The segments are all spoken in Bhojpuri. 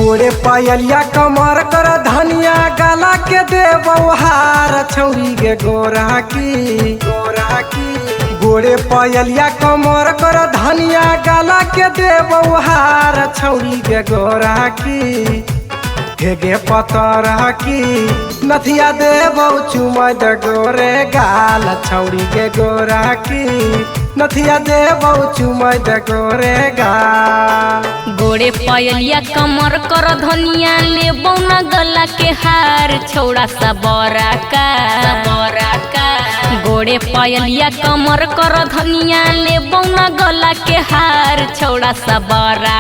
गोरे पायलिया कमर कर धनिया गला के देवहार छौरी गे गोरा की गोरे पायलिया कमर कर धनिया गला के देवहार छौरी गे गोरा की हेगे पतर की नथिया देबौ चुमद गोरे गाल छौरी गे गोरा की नथिया देबौ चुमद गोरे गाल। गोरे पायलिया कमर कर धनिया लेबौ न गला के हार छौड़ा सा बरा का गोरे पायलिया कमर कर धनिया लेबौ न गला के हार छौड़ा सा बरा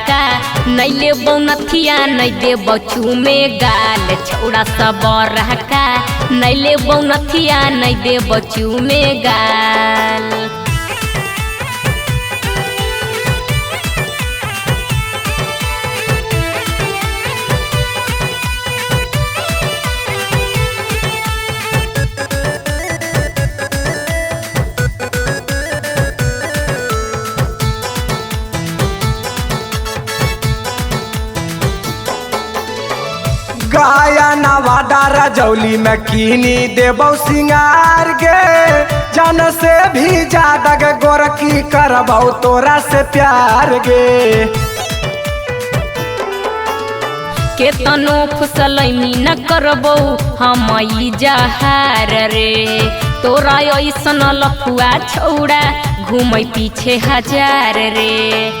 का नहीं लेबौ नथिया नहीं देबौ चूमे गाल छौड़ा सा बरा का नहीं लेबौ नथिया नहीं देबौ चूमे गाल। गाया नवादा रजौली में कीनी देबौ सिंगार गे जान से भी ज्यादा गे गोरकी करबौ तोरा से प्यार गे। केतनो फुसलैनी न करबौ हम जहार रे तोरा ऐसन लफुआ छौड़ा घूमै पीछे हजार रे।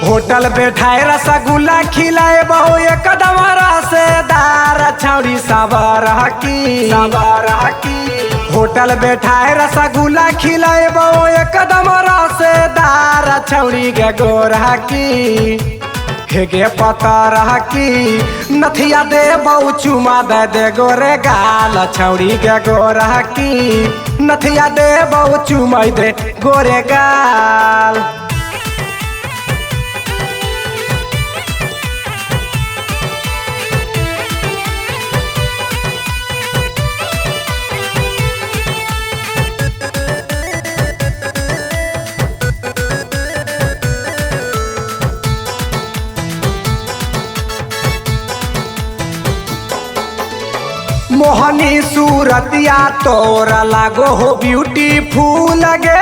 होटल बैठाए रसगुल्ला खिलाए बहु एक दमरा से दार छौरी सबर की होटल बैठाए रसगुल्ला खिलाए बहु एक दमरा से दार छौरी गे गोरा की हेगे पतर की नथिया देबौ चुमा दे गोरे गाल छौरी गे गोरा की नथिया देबौ चुमा दे गोरे गाल। मोहनी सूरतिया तोरा लागो हो ब्यूटीफुल गे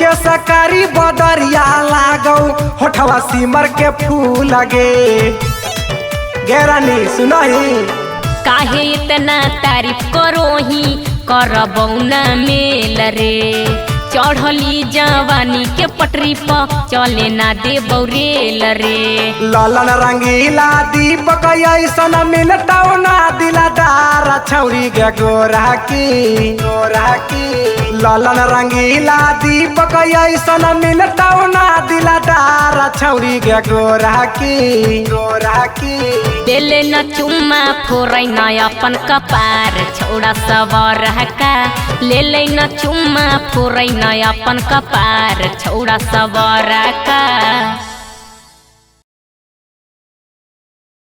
के सकारी बदरिया लागो होठवा सिमर के फूल गे। गेरानी सुनही काहे इतना तारीफ करोही करबौ न मेल रे चढ़ली जवानी के पटरी पर चले ना देबौ रेल रे। ललन रंगीला दीपक ऐसन मिलतौ ना दिलदार छौरी गे गोरा की ललन रंगीला दीपक ऐसन मिलतौ ना दिलदार छौरी गे गोरा की देले न चुम्मा फोरै न अपन कपार छौड़ा सबर का ले ले न चुम्मा फोरै न अपन कपार छौड़ा सबर का।